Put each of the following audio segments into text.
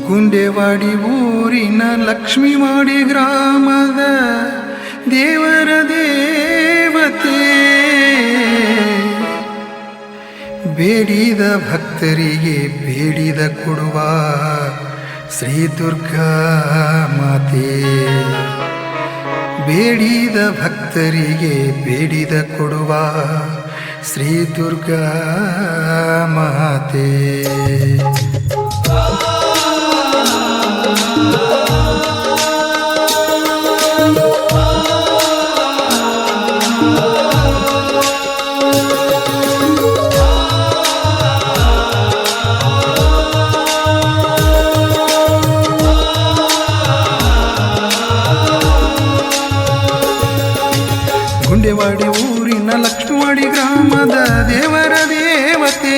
ಗುಂಡೆವಾಡಿ ಊರಿನ ಲಕ್ಷ್ಮೀವಾಡಿ ಗ್ರಾಮದ ದೇವರ ದೇವತೆ, ಬೇಡಿದ ಭಕ್ತರಿಗೆ ಬೇಡಿದ ಕೊಡುವ ಶ್ರೀ ದುರ್ಗಾ ಮಾತೆ, ಬೇಡಿದ ಭಕ್ತರಿಗೆ ಬೇಡಿದ ಕೊಡುವ ಶ್ರೀ ದುರ್ಗಾ ಮಾತೆ. ಗುಂಡೆವಾಡಿ ಊರಿನ ಲಕ್ಷ್ಮೀವಾಡಿ ಗ್ರಾಮದ ದೇವರ ದೇವತೆ,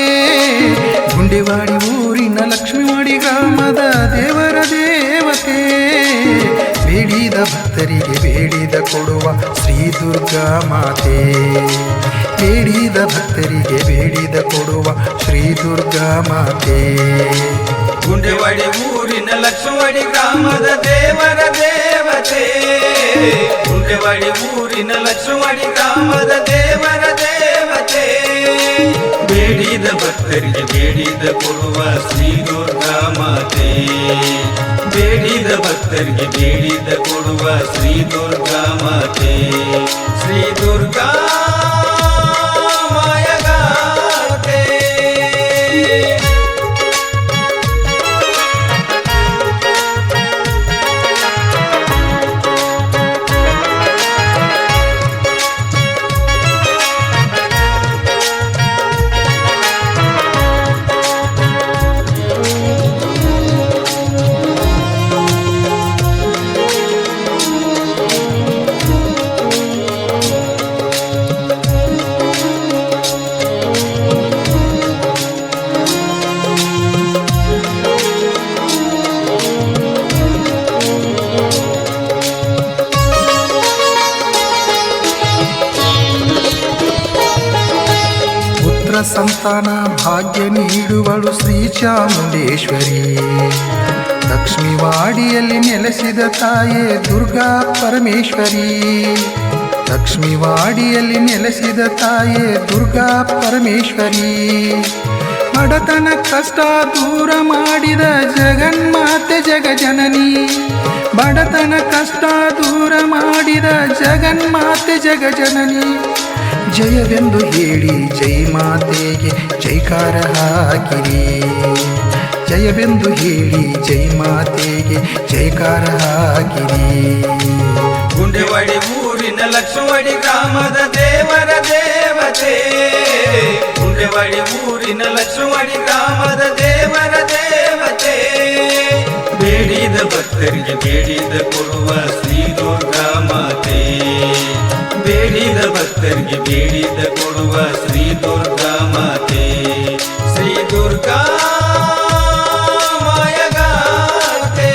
ಗುಂಡೆವಾಡಿ ಊರಿನ ಲಕ್ಷ್ಮೀವಾಡಿ ಗ್ರಾಮದ ದೇವರ ದೇವತೆ, ಬೇಡಿದ ಭಕ್ತರಿಗೆ ಬೇಡಿದ ಕೊಡುವ ಶ್ರೀ ದುರ್ಗಾ ಮಾತೆ, ಬೇಡಿದ ಭಕ್ತರಿಗೆ ಬೇಡಿದ ಕೊಡುವ ಶ್ರೀ ದುರ್ಗಾ ಮಾತೆ. ಗುಂಡೆವಾಡಿ ಊರಿನ ಲಕ್ಷ್ಮೀವಾಡಿ ಗ್ರಾಮದ ದೇವರ ದೇವತೆ, ಗುಂಡೆವಾಡಿ ಊರಿನ ಲಕ್ಷ್ಮೀವಾಡಿ ಗ್ರಾಮದ ದೇವರ ದೇವತೆ, ಬೇಡಿದ ಭಕ್ತರಿಗೆ ಬೇಡಿದ ಕೊಡುವ ಶ್ರೀ ದುರ್ಗಾ ಮಾತೆ, ಬೇಡಿದ ಭಕ್ತರಿಗೆ ಬೇಡಿದ ಕೊಡುವ ಶ್ರೀ ದುರ್ಗಾ ಮಾತೆ. ಶ್ರೀ ದುರ್ಗಾ ಮಾಯಗಾತೆ. ಸಂತಾನ ಭಾಗ್ಯ ನೀಡುವಳು ಶ್ರೀ ಚಾಮುಂಡೇಶ್ವರಿ, ಲಕ್ಷ್ಮೀವಾಡಿಯಲ್ಲಿ ನೆಲೆಸಿದ ತಾಯೇ ದುರ್ಗಾ ಪರಮೇಶ್ವರಿ, ಲಕ್ಷ್ಮೀವಾಡಿಯಲ್ಲಿ ನೆಲೆಸಿದ ತಾಯೇ ದುರ್ಗಾ ಪರಮೇಶ್ವರಿ, ಬಡತನ ಕಷ್ಟ ದೂರ ಮಾಡಿದ ಜಗನ್ಮಾತೆ ಜಗಜನನಿ, ಬಡತನ ಕಷ್ಟ ದೂರ ಮಾಡಿದ ಜಗನ್ಮಾತೆ ಜಗಜನನಿ, ಜಯವೆಂದು ಹೇಳಿ ಜೈ ಮಾತೆಗೆ ಜೈಕಾರ ಹಾಕಿರಿ, ಜಯವೆಂದು ಹೇಳಿ ಜೈ ಮಾತೆಗೆ ಜೈಕಾರ ಹಾಕಿರಿ. ಗುಂಡೆವಾಡಿ ಊರಿನ ಲಕ್ಷ್ಮೀವಾಡಿ ಗ್ರಾಮದ ದೇವರ ದೇವತೆ, ಗುಂಡೆವಾಡಿ ಊರಿನ ಲಕ್ಷ್ಮೀವಾಡಿ ಗ್ರಾಮದ ದೇವರ ದೇವತೆ, ಬೇಡಿದ ಭಕ್ತರಿಗೆ ಬೇಡಿದ ಕೊಡುವ ಶ್ರೀ ದುರ್ಗಾ ಮಾತೆ, ಬೇಡಿದ ಭಕ್ತರಿಗೆ ಬೇಡಿದ ಕೊಡುವ ಶ್ರೀ ದುರ್ಗಾ ಮಾತೆ. ಶ್ರೀ ದುರ್ಗಾ ಮಾಯಗಾತೆ.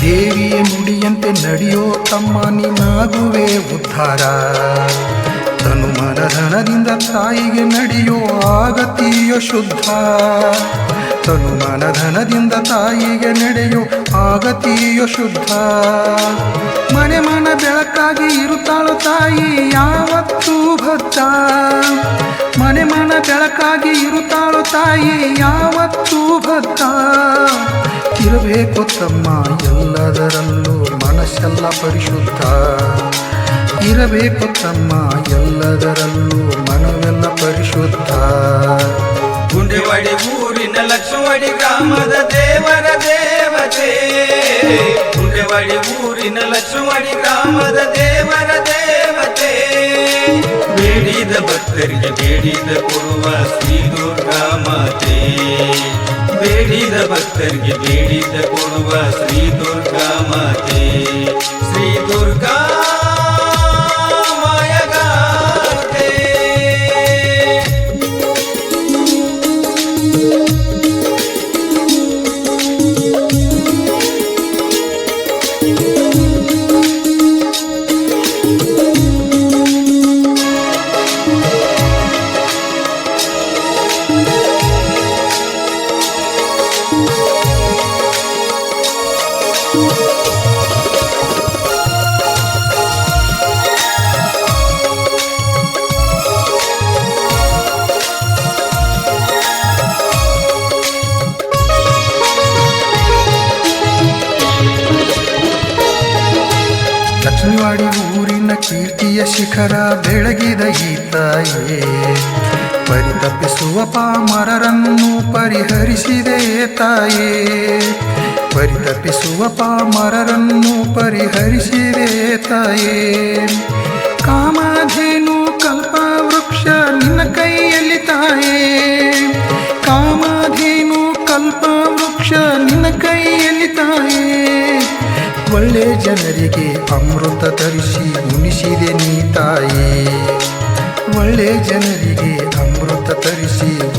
ದೇವಿಯ ನುಡಿಯಂತೆ ನಡೆಯೋ ತಮ್ಮ ನೀನಾಗುವೆ ಉದ್ಧಾರ, ತನು ಮನಧನದಿಂದ ತಾಯಿಗೆ ನಡೆಯೋ ಆಗತಿಯೋ ಶುದ್ಧ, ತನು ಮನಧನದಿಂದ ತಾಯಿಗೆ ನಡೆಯೋ ಆಗತಿಯೋ ಶುದ್ಧ, ಮನೆ ಮನ ಬೆಳಕಾಗಿ ಇರುತ್ತಾಳು ತಾಯಿ ಯಾವತ್ತೂ ಭಕ್ತ, ಮನೆ ಮನ ಬೆಳಕಾಗಿ ಇರುತ್ತಾಳು ತಾಯಿ ಯಾವತ್ತೂ ಭಕ್ತ, ಇರಬೇಕು ತಮ್ಮ ಎಲ್ಲದರಲ್ಲೂ ಮನಸ್ಸೆಲ್ಲ ಪರಿಶುದ್ಧ, ಇರಬೇಕು ತಮ್ಮ ಎಲ್ಲದರಲ್ಲೂ ಮನವೆಲ್ಲ ಪರಿಶುದ್ಧ. ಗುಂಡೆವಾಡಿ ಊರಿನ ಲಕ್ಷ್ಮವಾಡಿ ಗ್ರಾಮದ ದೇವರ ದೇವತೆ. ಗುಂಡೆವಾಡಿ ಊರಿನ ಲಕ್ಷ್ಮವಾಡಿ ಗ್ರಾಮದ ದೇವರ ದೇವತೆ. ಬೇಡಿದ ಭಕ್ತರಿಗೆ ಬೇಡಿದ ಕೊಡುವ ಶ್ರೀ ದುರ್ಗಾ ಮಾತೆ. ಬೇಡಿದ ಭಕ್ತರಿಗೆ ಬೇಡಿದ ಕೊಡುವ ಶ್ರೀ ದುರ್ಗಾ ಮಾತೆ. ಶ್ರೀ ದುರ್ಗಾ ಮಾಯಗಾತೆ. ಲಕ್ಷ್ಮಿವಾಡಿ ಊರಿನ ಕೀರ್ತಿಯ ಶಿಖರ ಬೆಳಗಿದ ಈ ತಾಯೇ. ಪರಿತಪಿಸುವ ಪಾಮರರನ್ನು ಪರಿಹರಿಸಿದೆ ತಾಯೇ. ಪರಿತಪಿಸುವ ಪಾಮರರನ್ನು ಪರಿಹರಿಸಿದೆ ತಾಯೇ. ಕಾಮಧೇನು ಕಲ್ಪವೃಕ್ಷ ನಿನ್ನ ಕೈಯಲ್ಲಿ ತಾಯೇ. ಕಾಮಧೇನು ಕಲ್ಪವೃಕ್ಷ ನಿನ್ನ ಕೈಯಲ್ಲಿ ತಾಯೇ. ಒಳ್ಳೆ ಜನರಿಗೆ ಅಮೃತ ತರಿಸಿ ಉಣಿಸಿದೆ ನೀ ತಾಯೇ. ಒಳ್ಳೆ ಜನರಿಗೆ ಅಮೃತ ತರಿಸಿ